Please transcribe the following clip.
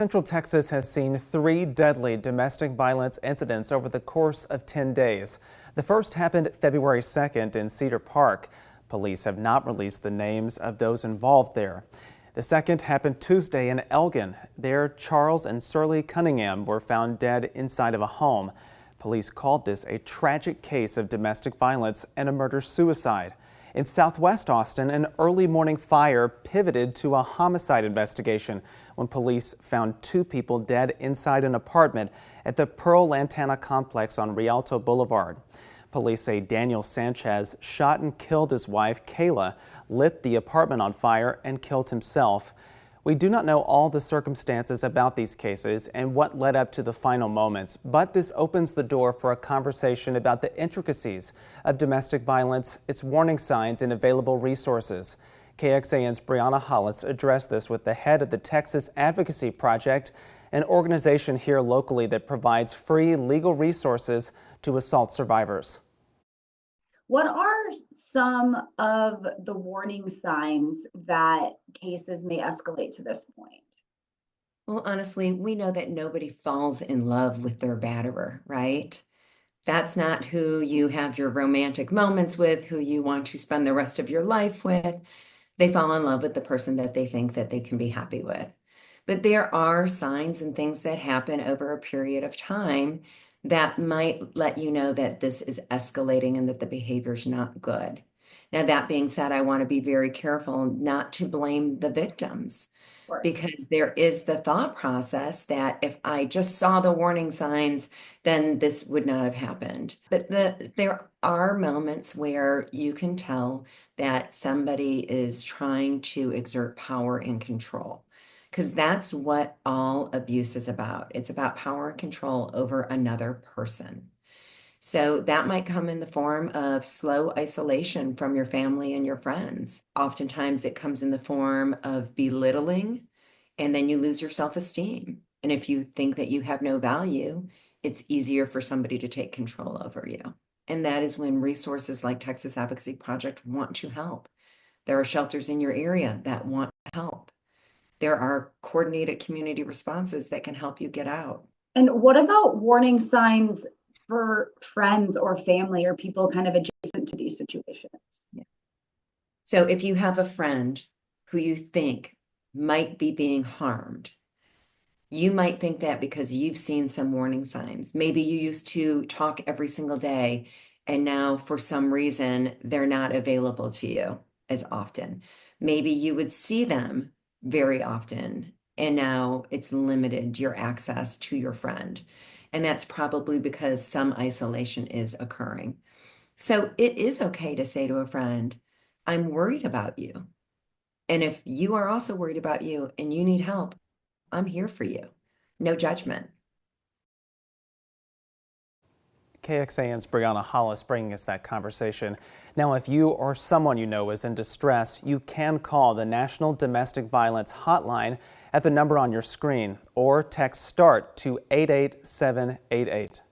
Central Texas has seen 3 deadly domestic violence incidents over the course of 10 days. The first happened February 2nd in Cedar Park. Police have not released the names of those involved there. The second happened Tuesday in Elgin. There, Charles and Shirley Cunningham were found dead inside of a home. Police called this a tragic case of domestic violence and a murder-suicide. In southwest Austin, an early morning fire pivoted to a homicide investigation when police found 2 people dead inside an apartment at the Pearl Lantana complex on Rialto Boulevard. Police say Daniel Sanchez shot and killed his wife, Kayla, lit the apartment on fire, and killed himself. We do not know all the circumstances about these cases and what led up to the final moments, but this opens the door for a conversation about the intricacies of domestic violence, its warning signs, and available resources. KXAN's Brianna Hollis addressed this with the head of the Texas Advocacy Project, an organization here locally that provides free legal resources to assault survivors. What are some of the warning signs that cases may escalate to this point? Well, honestly, we know that nobody falls in love with their batterer, right? That's not who you have your romantic moments with, who you want to spend the rest of your life with. They fall in love with the person that they think that they can be happy with. But there are signs and things that happen over a period of time that might let you know that this is escalating and that the behavior is not good. Now, that being said, I want to be very careful not to blame the victims, because there is the thought process that if I just saw the warning signs, then this would not have happened. But there are moments where you can tell that somebody is trying to exert power and control, because that's what all abuse is about. It's about power and control over another person. So that might come in the form of slow isolation from your family and your friends. Oftentimes it comes in the form of belittling, and then you lose your self-esteem. And if you think that you have no value, it's easier for somebody to take control over you. And that is when resources like Texas Advocacy Project want to help. There are shelters in your area that want to help. There are coordinated community responses that can help you get out. And what about warning signs for friends or family or people kind of adjacent to these situations? Yeah. So if you have a friend who you think might be being harmed, you might think that because you've seen some warning signs. Maybe you used to talk every single day, and now for some reason they're not available to you as often. Maybe you would see them very often, and now it's limited your access to your friend. And that's probably because some isolation is occurring. So it is okay to say to a friend, I'm worried about you. And if you are also worried about you and you need help, I'm here for you. No judgment. KXAN's Brianna Hollis bringing us that conversation. Now, if you or someone you know is in distress, you can call the National Domestic Violence Hotline at the number on your screen or text START to 88788.